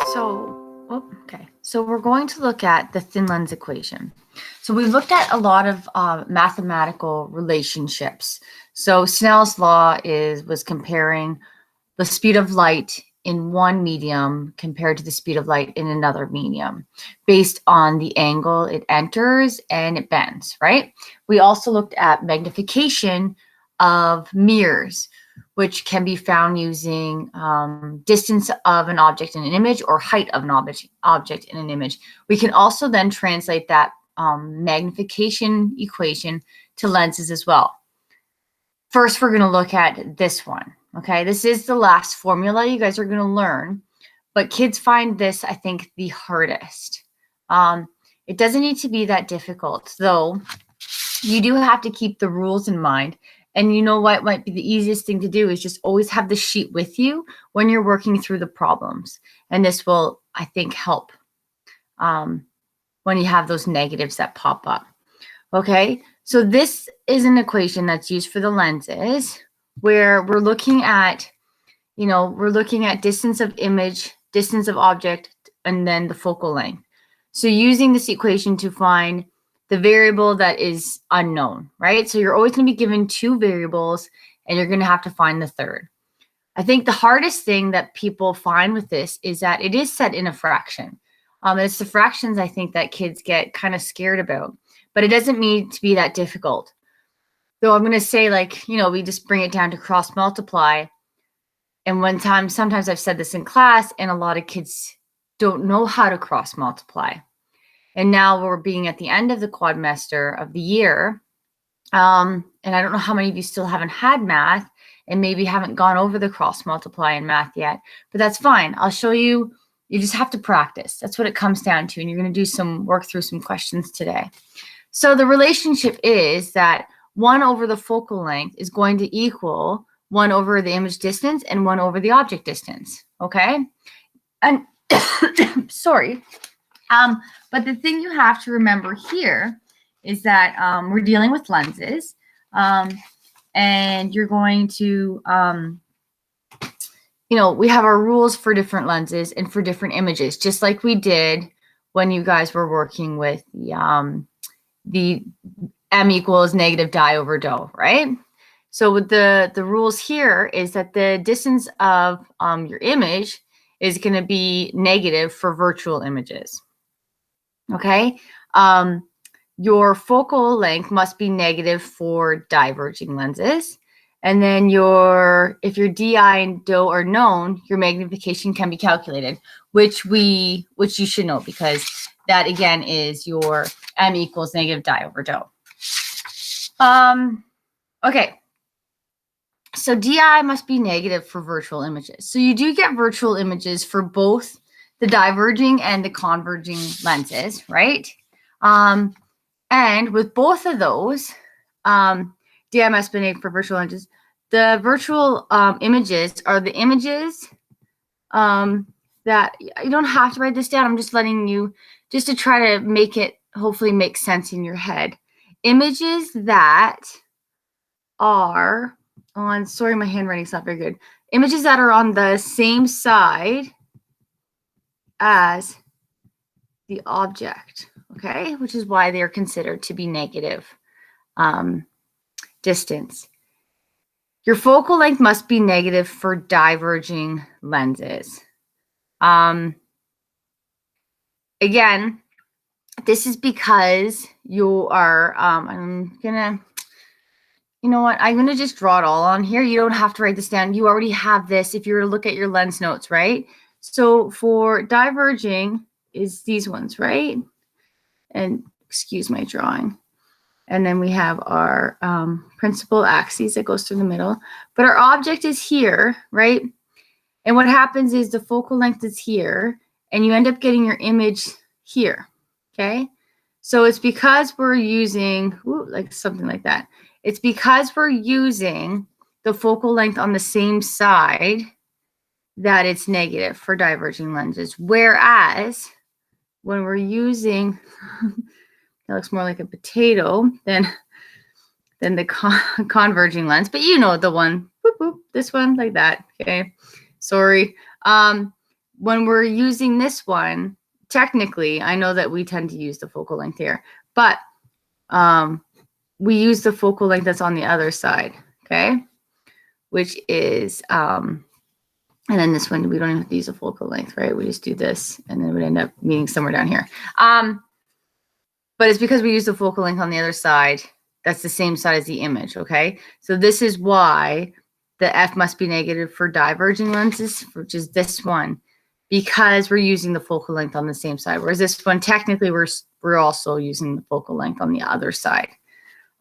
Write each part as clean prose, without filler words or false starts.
So we're going to look at the thin lens equation. So we looked at a lot of mathematical relationships. So Snell's law was comparing the speed of light in one medium compared to the speed of light in another medium based on the angle it enters and it bends, right? We also looked at magnification of mirrors, which can be found using distance of an object in an image or height of an object in an image. We can also then translate that magnification equation to lenses as well. First, we're going to look at this one. Okay, this is the last formula you guys are going to learn, but kids find this, I think, the hardest. It doesn't need to be that difficult, though. You do have to keep the rules in mind. And you know what might be the easiest thing to do is just always have the sheet with you when you're working through the problems. And this will, I think, help when you have those negatives that pop up. Okay, so this is an equation that's used for the lenses where we're looking at, we're looking at distance of image, distance of object, and then the focal length. So using this equation to find the variable that is unknown, right? So you're always going to be given two variables and you're going to have to find the third. I think the hardest thing that people find with this is that it is set in a fraction. It's the fractions I think that kids get kind of scared about, but it doesn't mean to be that difficult. Though I'm going to say, we just bring it down to cross multiply. And sometimes I've said this in class, and a lot of kids don't know how to cross multiply. And now we're being at the end of the quadrimester of the year. And I don't know how many of you still haven't had math and maybe haven't gone over the cross multiply in math yet, but that's fine. I'll show you. You just have to practice. That's what it comes down to. And you're going to do some work through some questions today. So the relationship is that 1 over the focal length is going to equal 1 over the image distance and 1 over the object distance, okay? And sorry. But the thing you have to remember here is that we're dealing with lenses, and you're going to, we have our rules for different lenses and for different images, just like we did when you guys were working with the m equals negative di over dou, right? So with the rules here is that the distance of your image is going to be negative for virtual images. Okay, your focal length must be negative for diverging lenses. And then if your di and dou are known, your magnification can be calculated, which you should know because that again is your m equals negative di over dou. Okay. So di must be negative for virtual images. So you do get virtual images for both the diverging and the converging lenses, right? And with both of those, di must be negative for virtual images. The virtual images are the images that you don't have to write this down. I'm just letting you, just to try to make it hopefully make sense in your head. Images that are on, sorry, my handwriting's not very good. Images that are on the same side as the object, okay? Which is why they're considered to be negative distance. Your focal length must be negative for diverging lenses. Again, this is because you are, you know what? I'm going to just draw it all on here. You don't have to write this down. You already have this if you were to look at your lens notes, right? So for diverging is these ones, right? And excuse my drawing. And then we have our principal axis that goes through the middle. But our object is here, right? And what happens is the focal length is here, and you end up getting your image here, okay? So it's because we're using, like something like that. It's because we're using the focal length on the same side that it's negative for diverging lenses. Whereas when we're using, it looks more like a potato than the converging lens, but you know the one, this one like that, okay? Sorry. when we're using this one, technically, I know that we tend to use the focal length here, but we use the focal length that's on the other side, okay? Which is, and then this one, we don't even have to use a focal length, right? We just do this, and then we end up meeting somewhere down here. But it's because we use the focal length on the other side. That's the same side as the image, okay? So this is why the F must be negative for diverging lenses, which is this one, because we're using the focal length on the same side. Whereas this one, technically, we're also using the focal length on the other side,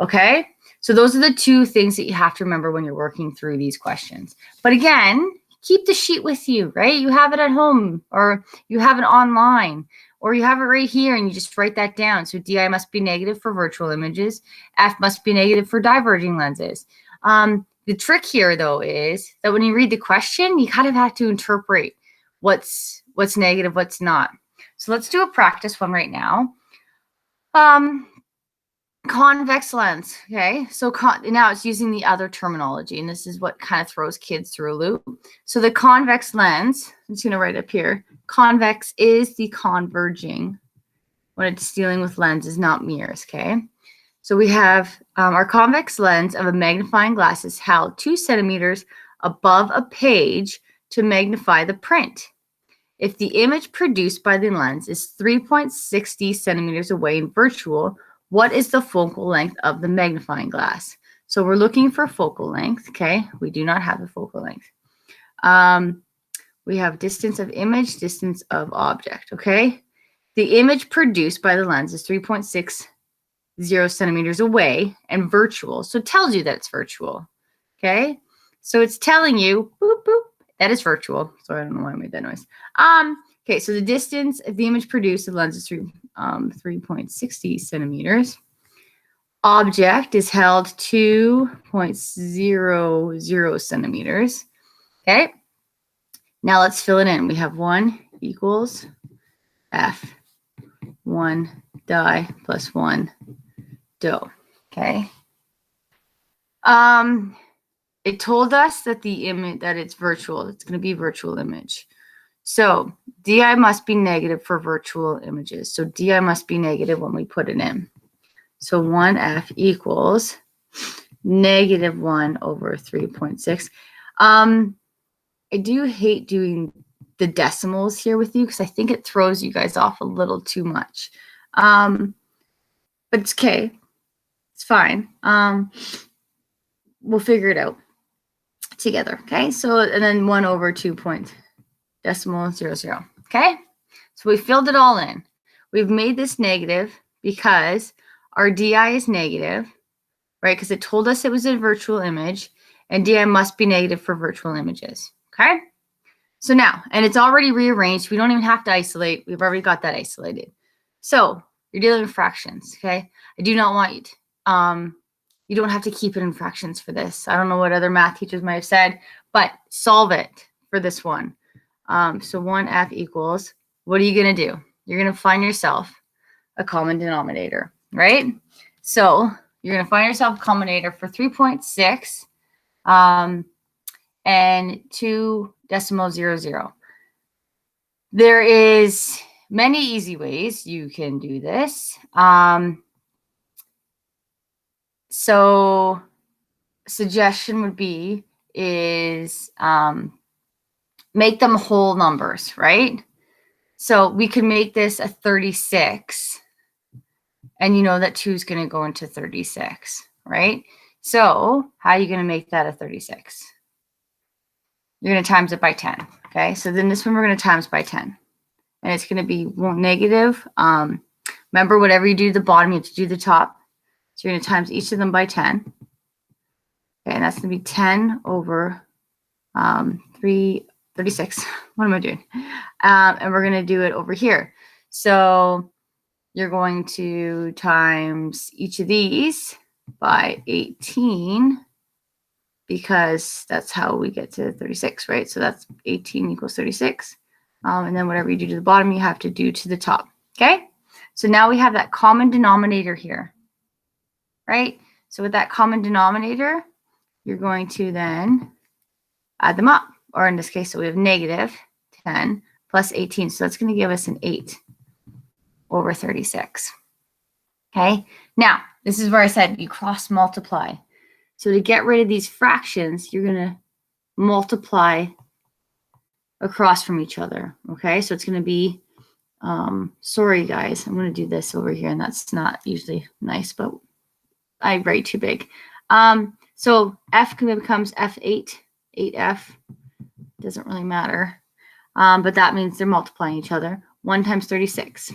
okay? So those are the two things that you have to remember when you're working through these questions. But again, keep the sheet with you, right? You have it at home, or you have it online, or you have it right here and you just write that down. So DI must be negative for virtual images. F must be negative for diverging lenses. The trick here, though, is that when you read the question, you kind of have to interpret what's negative, what's not. So let's do a practice one right now. Convex lens, okay? So now it's using the other terminology, and this is what kind of throws kids through a loop. So the convex lens, I'm just going to write up here. Convex is the converging when it's dealing with lenses, not mirrors, okay? So we have our convex lens of a magnifying glass is held 2 centimeters above a page to magnify the print. If the image produced by the lens is 3.60 centimeters away in virtual, what is the focal length of the magnifying glass? So we're looking for focal length, okay? We do not have the focal length. We have distance of image, distance of object, okay? The image produced by the lens is 3.60 centimeters away and virtual. So it tells you that it's virtual, okay? So it's telling you, boop, boop, that is virtual. Sorry, I don't know why I made that noise. Okay, so the distance of the image produced of the lens is 3.60 centimeters. Object is held 2.00 centimeters. Okay, now let's fill it in. We have 1 equals F, 1 di plus 1 do. Okay. It told us that the image, that it's virtual. It's going to be virtual image. So DI must be negative for virtual images. So DI must be negative when we put it in. So 1F equals negative 1 over 3.6. I do hate doing the decimals here with you because I think it throws you guys off a little too much. But it's okay. It's fine. We'll figure it out together. Okay. So, and then 1 over 2.00. Okay. So we filled it all in. We've made this negative because our DI is negative, right? Because it told us it was a virtual image, and DI must be negative for virtual images. Okay. So now, and it's already rearranged. We don't even have to isolate. We've already got that isolated. So you're dealing with fractions. Okay. I do not want you to, you don't have to keep it in fractions for this. I don't know what other math teachers might have said, but solve it for this one. So 1F equals, what are you going to do? You're going to find yourself a common denominator, right? So you're going to find yourself a common denominator for 3.6 and 2.00. There is many easy ways you can do this. So suggestion would be is make them whole numbers, right? So we could make this a 36, and you know that 2 is going to go into 36, right? So how are you going to make that a 36? You're going to times it by 10, okay? So then this one we're going to times by 10, and it's going to be negative. Remember, whatever you do to the bottom, you have to do the top. So you're going to times each of them by 10. Okay, and that's going to be 10 over 36. What am I doing? And we're going to do it over here. So you're going to times each of these by 18 because that's how we get to 36, right? So that's 18 equals 36. And then whatever you do to the bottom, you have to do to the top, okay? So now we have that common denominator here, right? So with that common denominator, you're going to then add them up. Or in this case, so we have negative 10 plus 18. So that's going to give us an 8 over 36. Okay. Now, this is where I said you cross multiply. So to get rid of these fractions, you're going to multiply across from each other. Okay. So it's going to be, sorry guys, I'm going to do this over here, and that's not usually nice, but I write too big. So F becomes F8, 8F. Doesn't really matter. But that means they're multiplying each other. 1 times 36.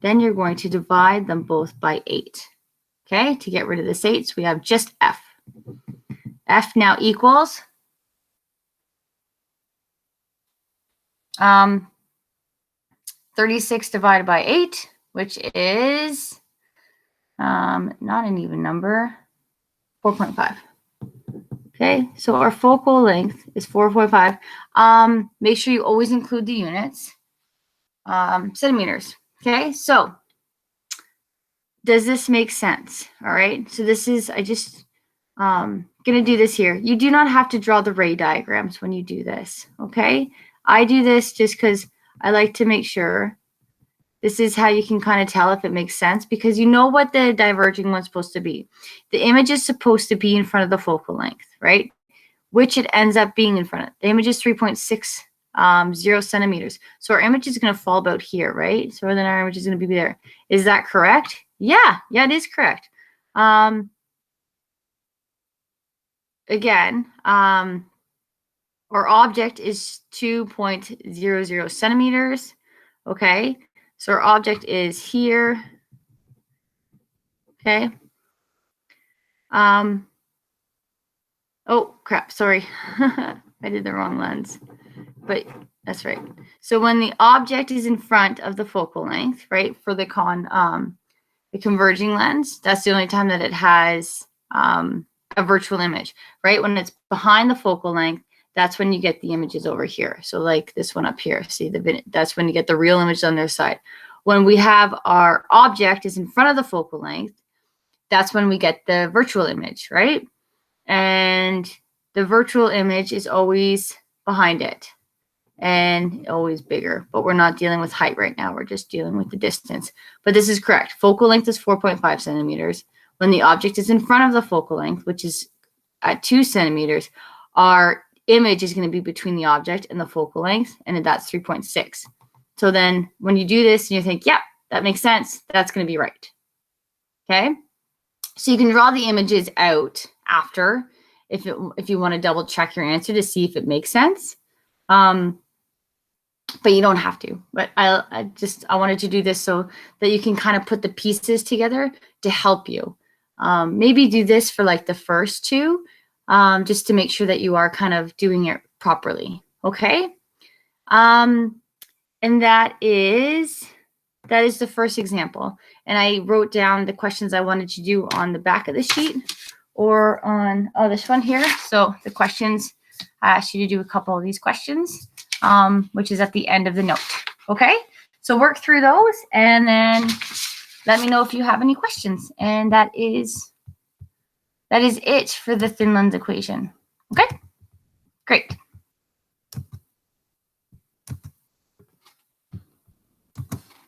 Then you're going to divide them both by 8. Okay, to get rid of this 8, so we have just F. F now equals 36 divided by 8, which is not an even number, 4.5. Okay, so our focal length is 4.5. Make sure you always include the units. Centimeters. Okay, so does this make sense? All right, so this is, I just gonna do this here. You do not have to draw the ray diagrams when you do this. Okay, I do this just because I like to make sure. This is how you can kind of tell if it makes sense, because you know what the diverging one's supposed to be. The image is supposed to be in front of the focal length, right? Which it ends up being in front of. The image is 3.60 centimeters. So our image is going to fall about here, right? So then our image is going to be there. Is that correct? Yeah, it is correct. Again, our object is 2.00 centimeters. Okay, so our object is here. Okay. Oh, crap. Sorry. I did the wrong lens. But that's right. So when the object is in front of the focal length, right, for the converging lens, that's the only time that it has a virtual image, right? When it's behind the focal length, that's when you get the images over here. So like this one up here, see, that's when you get the real image on their side. When we have our object is in front of the focal length, that's when we get the virtual image, right? And the virtual image is always behind it and always bigger, but we're not dealing with height right now. We're just dealing with the distance. But this is correct. Focal length is 4.5 centimeters. When the object is in front of the focal length, which is at 2 centimeters, our image is going to be between the object and the focal length, and that's 3.6. So then when you do this and you think, yeah, that makes sense, that's going to be right. Okay? So you can draw the images out after if you want to double check your answer to see if it makes sense. But you don't have to. But I wanted to do this so that you can kind of put the pieces together to help you. Maybe do this for like the first two, just to make sure that you are kind of doing it properly. Okay. And that is the first example. And I wrote down the questions I wanted to do on the back of the sheet or on this one here. So the questions, I asked you to do a couple of these questions, which is at the end of the note. Okay, so work through those and then let me know if you have any questions. And that is it for the thin lens equation. Okay, great.